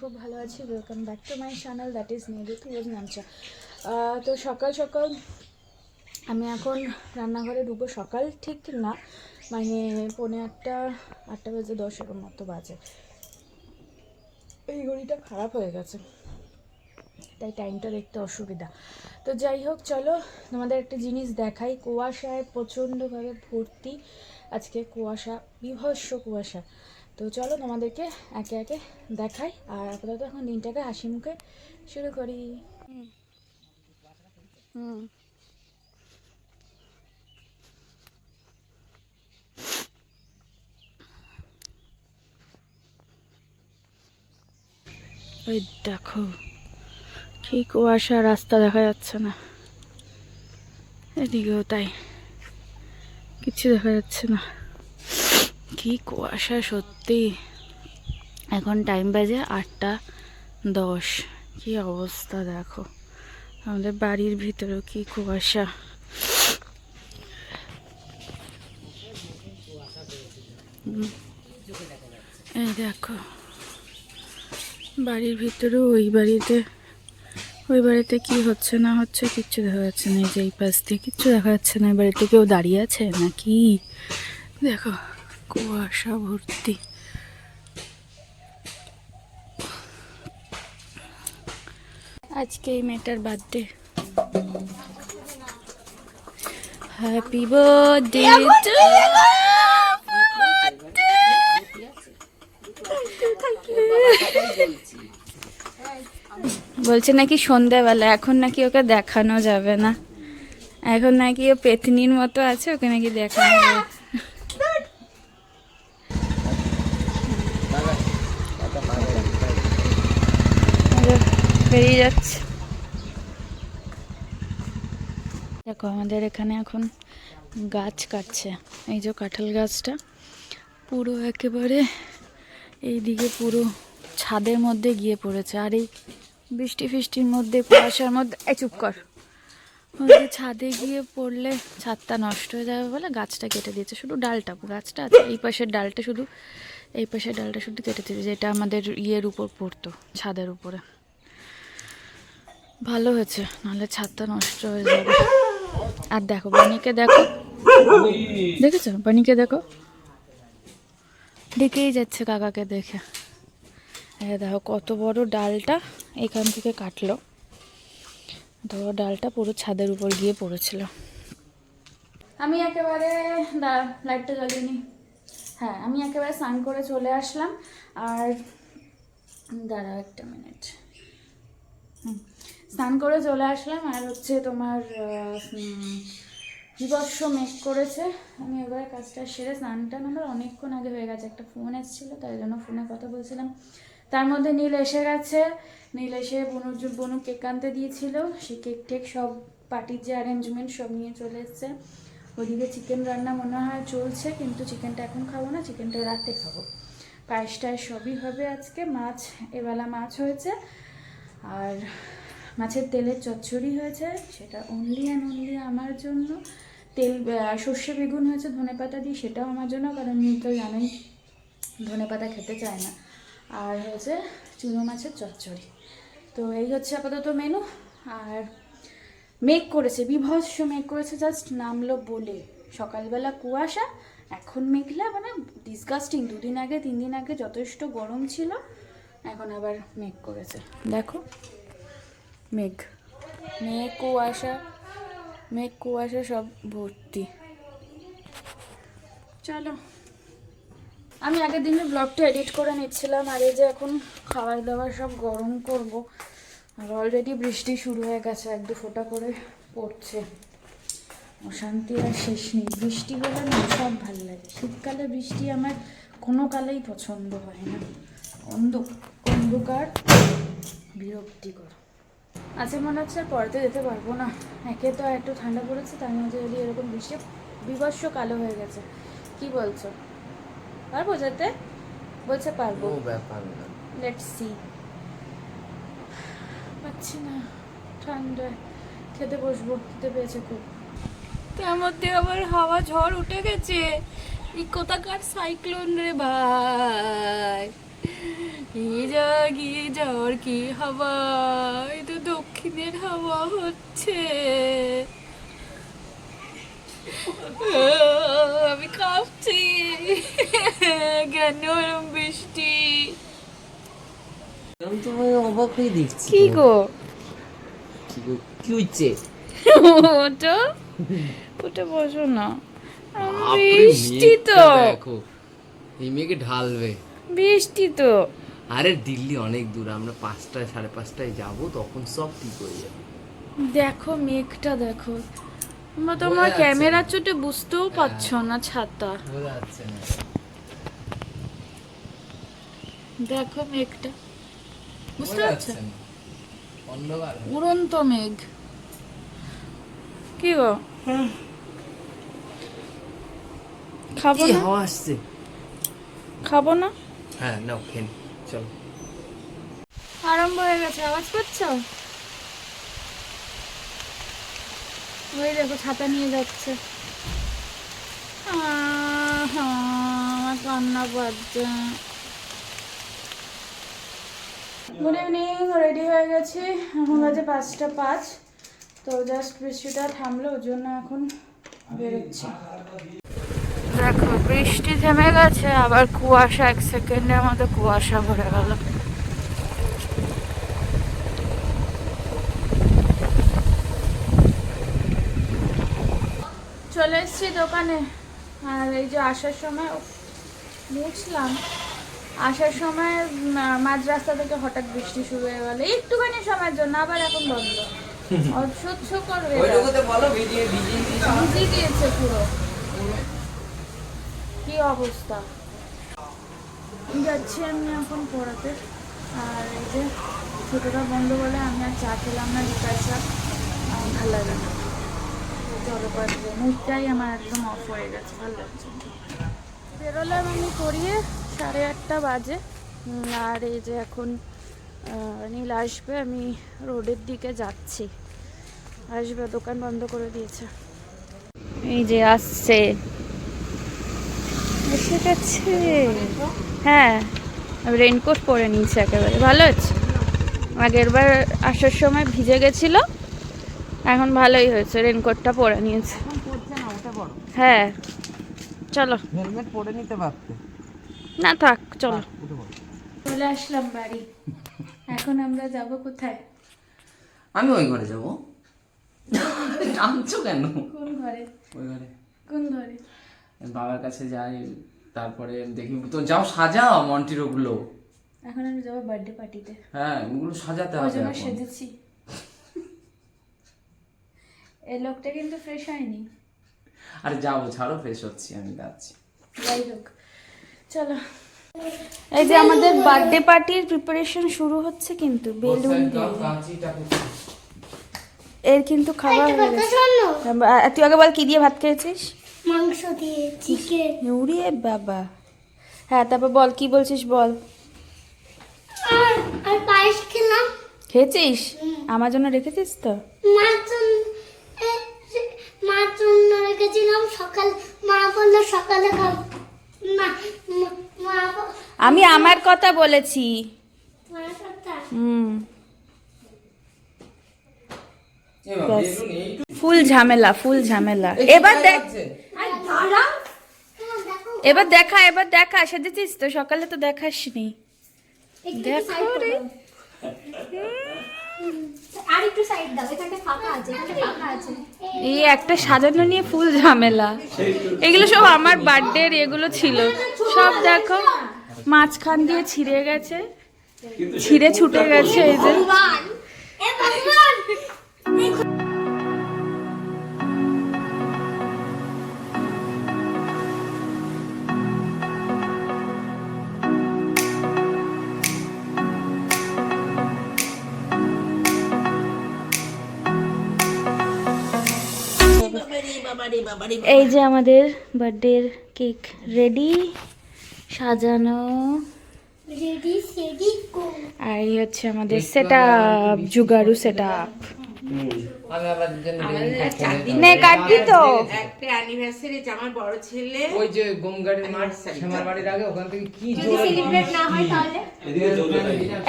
খুব ভালো আছি। Welcome back to my channel, that is নিয়তি ওয়াজ নামচা। তো সকাল সকাল আমি এখন রান্নাঘরে ঢুকবো। সকাল ঠিক না, মানে 8টা বেজে 10 এরকম মতো বাজে। এই ঘড়িটা খারাপ হয়ে গেছে, তাই টাইমটা দেখতে অসুবিধা। তো যাই হোক, চলো তোমাদের একটা জিনিস দেখাই। কুয়াশায় প্রচণ্ডভাবে ভর্তি আজকে, কুয়াশা, বীভৎস কুয়াশা। তো চলো তোমাদেরকে একে একে দেখাই। আর আপাতত এখন দিনটাকে হাসি মুখে শুরু করি। ওই দেখো কি কুয়াশা, রাস্তা দেখা যাচ্ছে না। এদিকেও তাই, কিছু দেখা যাচ্ছে না। কি কুয়াশা সত্যি। এখন টাইম বাজে 8টা 10। কি অবস্থা দেখো, আমাদের বাড়ির ভিতরেও কি কুয়াশা। এই দেখো, বাড়ির ভিতরেও ওই বাড়িতে কি হচ্ছে না হচ্ছে কিচ্ছু দেখা যাচ্ছে না। এই যে এই পাশ দিয়ে কিচ্ছু দেখা যাচ্ছে না। এই বাড়িতে কেউ দাঁড়িয়ে আছে নাকি? দেখো কুয়াশা ভর্তি। আজকে এই মেয়েটার বার্থডে। হ্যাপি বার্থডে টু বলছে নাকি সন্ধ্যাবেলা, এখন নাকি ওকে দেখানো যাবে না। এখন নাকি ও পেতনির মতো আছে, ওকে নাকি দেখানো যাবে। বেরিয়ে যাচ্ছে। দেখো আমাদের এখানে এখন গাছ কাটছে। এই যে কাঁঠাল গাছটা পুরো একেবারে এইদিকে পুরো ছাদের মধ্যে গিয়ে পড়েছে। আর এই বৃষ্টি ফিষ্টির মধ্যে, কুয়াশার মধ্যে চুপ কর, ছাদে গিয়ে পড়লে ছাদটা নষ্ট হয়ে যাবে বলে গাছটা কেটে দিয়েছে। শুধু ডালটা, গাছটা আছে এই পাশের ডালটা শুধু, এই পাশের ডালটা শুধু কেটে দিয়েছে, যেটা আমাদের ইয়ের উপর পড়তো, ছাদের উপরে। ভালো হয়েছে, নাহলে ছাদটা নষ্ট হয়ে যাবে। আর দেখো বানিকে দেখো, দেখেছো বানিকে দেখো, ডেকেই যাচ্ছে কাকাকে দেখে। দেখো কত বড় ডালটা এখান থেকে কাটলো, ধরো ডালটা পুরো ছাদের উপর গিয়ে পড়েছিল। আমি একেবারে লাইটটা জ্বালিয়ে, হ্যাঁ আমি একেবারে স্নান করে চলে আসলাম। আর দাঁড়াও একটা মিনিট, স্নান করে চলে আসলাম। আর হচ্ছে তোমার বিভৎস মেঘ করেছে। আমি এবার কাজটা সেরে, স্নানটা আমার অনেকক্ষণ আগে হয়ে গেছে। একটা ফোন এসেছিলো, তাই জন্য ফোনে কথা বলছিলাম। তার মধ্যে নীল এসে গেছে। নীল এসে বনু কেক আনতে দিয়েছিল, সে কেক টেক সব পার্টির যে অ্যারেঞ্জমেন্ট সব নিয়ে চলে এসছে। ওদিকে চিকেন রান্না মনে হয় চলছে, কিন্তু চিকেনটা এখন খাবো না, চিকেনটা রাতে খাবো। পায়েস টায়েস সবই হবে আজকে। মাছ, এবেলা মাছ হয়েছে, আর মাছের তেলের চচ্চড়ি হয়েছে, সেটা অনলি অ্যান্ড অনলি আমার জন্য। সর্ষে বেগুন হয়েছে ধনেপাতা দিয়ে, সেটাও আমার জন্য, কারণ নীল তো জানোই ধনেপাতা খেতে চায় না। আর হয়েছে চুনো মাছের চচ্চড়ি। তো এই হচ্ছে আপাতত মেনু। আর মেঘ করেছে, বীভৎস মেঘ করেছে, জাস্ট নামলো বলে। সকালবেলা কুয়াশা, এখন মেঘলা, মানে ডিসগাস্টিং। 2 দিন আগে 3 দিন আগে যথেষ্ট গরম ছিল, এখন আবার মেঘ করেছে। দেখো মেঘ, কুয়াশা সব ভর্তি। চলো, আমি আগের দিনের ব্লগটা এডিট করে নিচ্ছিলাম। আর এই যে এখন খাবার দাবার সব গরম করব। আর অলরেডি বৃষ্টি শুরু হয়ে গেছে, 1-2 ফোঁটা করে পড়ছে। অশান্তি আর শেষ নেই। বৃষ্টি হলে না সব ভালো লাগে। শীতকালে বৃষ্টি আমার কোনো কালেই পছন্দ হয় না, অন্ধকার বিরক্তিকর। আজকে মনে হচ্ছে পড়তে যেতে পারবো না। একে তো একটু ঠান্ডা পড়েছে, তার মধ্যে যদি এরকম বৃষ্টি, বিভৎস কালো হয়ে গেছে। কি বলছো, পারবো যেতে? বলছে পারবো, লেটস সি। পাচ্ছি না, ঠান্ডায় খেতে বসবো, খেতে পেয়েছে খুব। তার মধ্যে আবার হাওয়া ঝড় উঠে গেছে। এই কোথাকার সাইক্লোন রে ভাই, কি যা গিয়ে যাওয়ার কি হাওয়া, এটা দক্ষিণের হাওয়া হচ্ছে। আমি কাঁপছি, কেন এরম বৃষ্টি? আমি তোমায় অবাক হয়ে দেখছি। কি গো কি হচ্ছে? ওটা ওটা বসো না, বৃষ্টি তো, দেখো এই মেঘে ঢালবে। বৃষ্টি তো। আরে দিল্লি অনেক দূর, আমরা 5টায় 5:30টায় যাব, তখন সব ঠিক হয়ে যাবে। দেখো মেঘটা দেখো, তোমরা বোঝা তোমার যাচ্ছে ক্যামেরার না। চোটে বুঝতেও পারছো না ছাতা। বোঝা যাচ্ছে না। দেখো মেঘটা, বুঝতে বোঝা পারছো? যাচ্ছে না। অন্ধকার। উড়ন্ত মেঘ। কি গো খাবো কি না? হাওয়া আসছে। খাবো না? হ্যাঁ নাও খেন, চলো। আরম্ভ হয়ে গেছে, আওয়াজ পাচ্ছ? ওই দেখো ছাতা নিয়ে যাচ্ছে। আমার কান্না পাচ্ছে। গুড ইভিনিং, রেডি হয়ে গেছি, এখন বাজে 5:05। তো জাস্ট বৃষ্টিটা থামলো, ওর জন্য এখন বেরোচ্ছি। দেখো বৃষ্টি থেমে গেছে, আবার কুয়াশা, 1 সেকেন্ডের মধ্যে কুয়াশা ভরে গেল। চলে এসছি দোকানে, আর এই যে আসার সময় মুছলাম, আসার সময় মাঝ রাস্তা থেকে হঠাৎ বৃষ্টি শুরু হয়ে গেল একটুখানি সময়ের জন্য, আবার এখন বন্ধ। অসহ্য করবে, ভিজিয়ে দিয়েছে পুরো, কি অবস্থা। যাচ্ছি আমি এখন পড়াতে, আর এই যে ছোটোটা বন্ধ বলে আমি আর চা খেলাম না, লিকার চা ভালো লাগে না, জলপাত মুখটাই আমার একদম অফ হয়ে গেছে, ভালো লাগছে। বেরোলাম আমি পড়িয়ে, 8:30 বাজে। আর এই যে এখন নীল আসবে, আমি রোডের দিকে যাচ্ছি, আসবে, দোকান বন্ধ করে দিয়েছে। এই যে আসছে, এসে গেছে। হ্যাঁ রেইনকোট পরে নিয়েছে, একেবারে ভালো আছে। আগের বার আসার সময় ভিজে গেছিল, এখন ভালোই হয়েছে, রেইনকোটটা পরে নিয়েছে। এখন পড়ছে না, ওটা বড়। হ্যাঁ চলো, হেলমেট পরে নিতে পারতে। না থাক চলো। ওটা বড়। চলে আসলাম বাড়ি, এখন আমরা যাব কোথায়? আমি ওই ঘরে যাব। নামছো কেন? কোন ঘরে? ওই ঘরে। কোন ঘরে? বাবার কাছে যাই, তারপরে দেখি তো, যাও সাজাও মন্টির ওগুলো। এখন আমি যাবো বার্থডে পার্টিতে, হ্যাঁ ওগুলো সাজাতে ওই হবে জন্য এখন। সেজেছি। এই লোকটা কিন্তু ফ্রেশ হয়নি। আরে যাবো, ছাড়ো, ফ্রেশ হচ্ছি, আমি যাচ্ছি। যাই হোক চলো। এই যে আমাদের বার্থডে পার্টির প্রিপারেশন শুরু হচ্ছে, কিন্তু বেলুন দিয়ে। এর কিন্তু খাওয়া হয়ে গেছে। তুই আগে বল কি দিয়ে ভাত খেয়েছিস? মাংস দিয়ে, চিকেন। উড়ি বাবা। হ্যাঁ তারপর বল কি বলছিস বল। আর পায়েস খেলাম। খেয়েছিস? আমার জন্য রেখেছিস তো? মার জন্য রেখেছিলাম, সকাল মা বললো সকালে খাব না। মা আমি আমার কথা বলেছি। মার কথা। ফুল ঝামেলা, ফুল ঝামেলা। এবার দেখ, এবার দেখা, এবার দেখা। সেজেছিস তো? সকালে তো দেখাসনি। দেখো রে, আর একটু সাইড দাও, এখানে ফাঁকা আছে, এখানে ফাঁকা আছে। এই একটা সাজানো নিয়ে ফুল ঝামেলা। এগুলো সব আমার বার্থডের এগুলো ছিল সব, দেখো মাঝখান দিয়ে ছিঁড়ে গেছে, ছিঁড়ে ছুটে গেছে। এই যে ভগবান, এ ভগবান। এই যে আমাদের বার্থডের কেক রেডি, সাজানো। রেডি সেডি গো। আর এই হচ্ছে আমাদের সেট আপ, জুগারু সেট আপ। আমি আবার জন্য আমাদের 4 দিন নে কাটবি তো? একটা অ্যানিভার্সারি আমার বড় ছেলে ওই যে গমগাড়ির মাঠ শ্যামার বাড়ির আগে ওখান থেকে কি যদি সেলিব্রেট না হয় তাহলে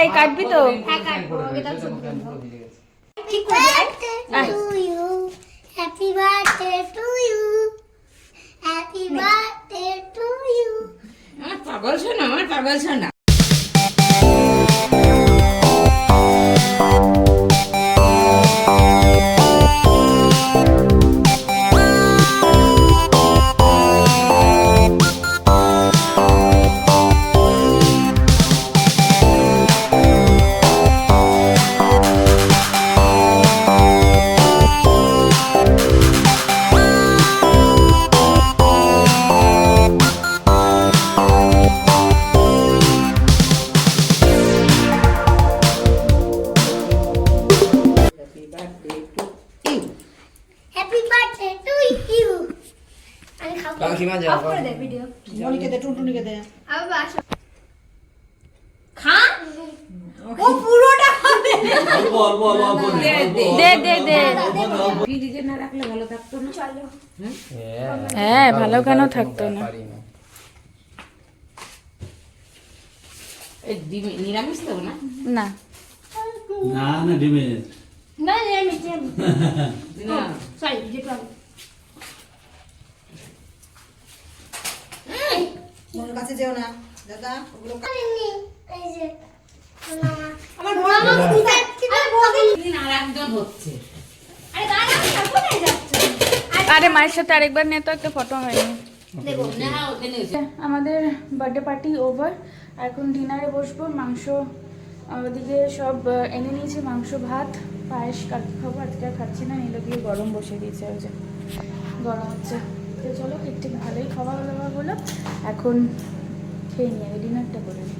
এই কাটবি তো? হ্যাঁ কাটবো এটা ঠিক করে to you happy birthday to you happy birthday to you আমার পাগল শোনা হ্যাপি বার্থডে টু ইউ আমি খাবো কাকিমা যাও ভিডিও মনিকে দে টুনটুনিকে দে আবার আসো খা ও পুরোটা হবে দে দে দে। ফ্রিজে না রাখলে ভালো থাকতো না চলো হ্যাঁ ভালো কেন থাকতো না? এই নিরামিষ তো না না না না ডিমের না আমি জানি না সরি যেটা মনের কাছে যেও না দাদা ওগুলো আমি এই যে আমার দিন আর একজন হচ্ছে আরে দাঁড়া কোথায় যাচ্ছে আরে মায়ের সাথে আরেকবার নে তো, একটা ফটো হয়নি। দেখো না ওখানে আমাদের বার্থডে পার্টি ওভার, এখন ডিনারে বসবো। মাংস ওদিকে সব এনে নিয়েছি, মাংস ভাত পায়েস কালকে খাবো, আজকে আর খাচ্ছি না। নিলো দিয়ে গরম বসে দিয়েছে, ওই যে গরম হচ্ছে। তো চলো একটু ভালোই খাওয়া দাওয়া হলো, এখন খেয়ে নিয়ে ডিনারটা করে নিই।